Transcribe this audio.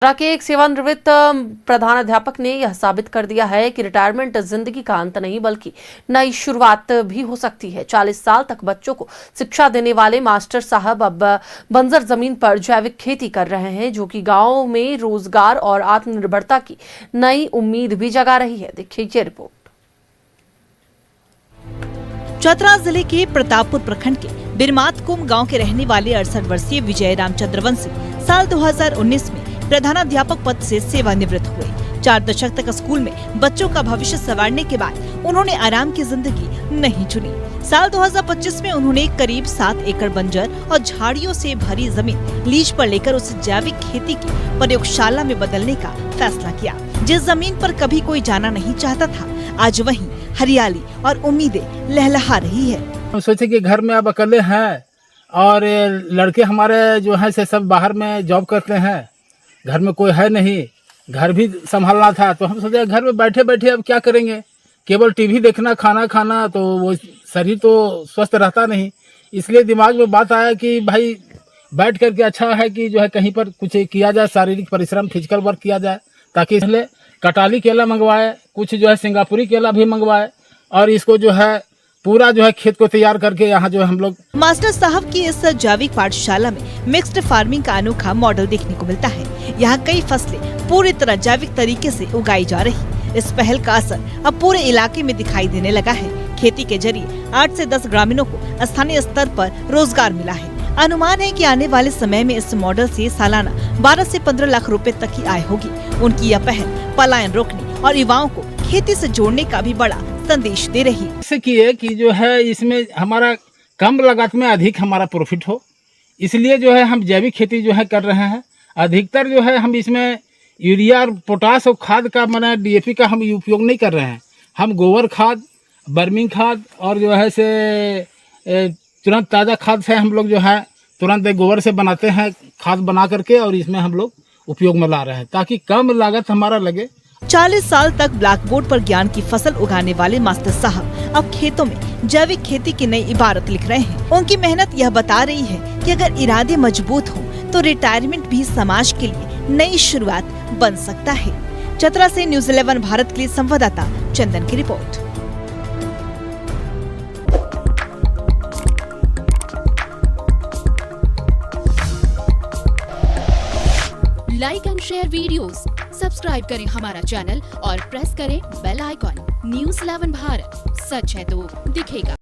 चतरा के एक सेवानिवृत्त प्रधानाध्यापक ने यह साबित कर दिया है कि रिटायरमेंट जिंदगी का अंत नहीं बल्कि नई शुरुआत भी हो सकती है। 40 साल तक बच्चों को शिक्षा देने वाले मास्टर साहब अब बंजर जमीन पर जैविक खेती कर रहे हैं, जो कि गांव में रोजगार और आत्मनिर्भरता की नई उम्मीद भी जगा रही है। देखिए ये रिपोर्ट। चतरा जिले के प्रतापपुर प्रखंड के बिरमातकुम गांव के रहने वाले 68 वर्षीय विजय राम चंद्रवंशी साल 2019 में प्रधानाध्यापक पद से सेवानिवृत्त हुए। 4 दशक तक स्कूल में बच्चों का भविष्य संवारने के बाद उन्होंने आराम की जिंदगी नहीं चुनी। साल 2025 में उन्होंने करीब 7 एकड़ बंजर और झाड़ियों से भरी जमीन लीज पर लेकर उसे जैविक खेती की प्रयोगशाला में बदलने का फैसला किया। जिस जमीन पर कभी कोई जाना नहीं चाहता था, आज वहीं हरियाली और उम्मीदें लहलहा रही है। हम सोचे कि घर में अब अकेले हैं और लड़के हमारे जो है से सब बाहर में जॉब करते हैं, घर में कोई है नहीं, घर भी संभालना था। तो हम सोचे घर में बैठे बैठे अब क्या करेंगे, केवल टीवी देखना, खाना खाना, तो वो शरीर तो स्वस्थ रहता नहीं। इसलिए दिमाग में बात आया कि भाई बैठ करके अच्छा है कि जो है कहीं पर कुछ किया जाए, शारीरिक परिश्रम, फिजिकल वर्क किया जाए, ताकि इसलिए कटाली केला मंगवाए, कुछ जो है सिंगापुरी केला भी मंगवाए और इसको जो है पूरा जो है खेत को तैयार करके यहाँ जो है हम लोग। मास्टर साहब की इस जैविक पाठशाला में मिक्स्ड फार्मिंग का अनोखा मॉडल देखने को मिलता है। यहाँ कई फसलें पूरी तरह जैविक तरीके से उगाई जा रही। इस पहल का असर अब पूरे इलाके में दिखाई देने लगा है। खेती के जरिए 8 से 10 ग्रामीणों को स्थानीय स्तर पर रोजगार मिला है। अनुमान है कि आने वाले समय में इस मॉडल से सालाना 12 से 15 लाख रुपए तक की आय होगी। उनकी यह पहल पलायन रोकने और युवाओं को खेती से जोड़ने का भी बड़ा संदेश दे रही है। इससे किए कि जो है इसमें हमारा कम लागत में अधिक हमारा प्रॉफिट हो, इसलिए जो है हम जैविक खेती जो है कर रहे हैं। अधिकतर जो है हम इसमें यूरिया और पोटास और खाद का माना DAP का हम उपयोग नहीं कर रहे हैं। हम गोबर खाद, बर्मिंग खाद और जो है से तुरंत ताज़ा खाद से हम लोग जो है तुरंत गोबर से बनाते हैं, खाद बना करके, और इसमें हम लोग उपयोग में ला रहे हैं ताकि कम लागत हमारा लगे। 40 साल तक ब्लैक बोर्ड पर ज्ञान की फसल उगाने वाले मास्टर साहब अब खेतों में जैविक खेती की नई इबारत लिख रहे हैं। उनकी मेहनत यह बता रही है कि अगर इरादे मजबूत हो तो रिटायरमेंट भी समाज के लिए नई शुरुआत बन सकता है। चतरा से न्यूज़ 11 भारत के लिए संवाददाता चंदन की report. Like and share videos, subscribe करें हमारा चैनल और प्रेस करें बेल आइकॉन। न्यूज़ 11 भारत, सच है तो दिखेगा।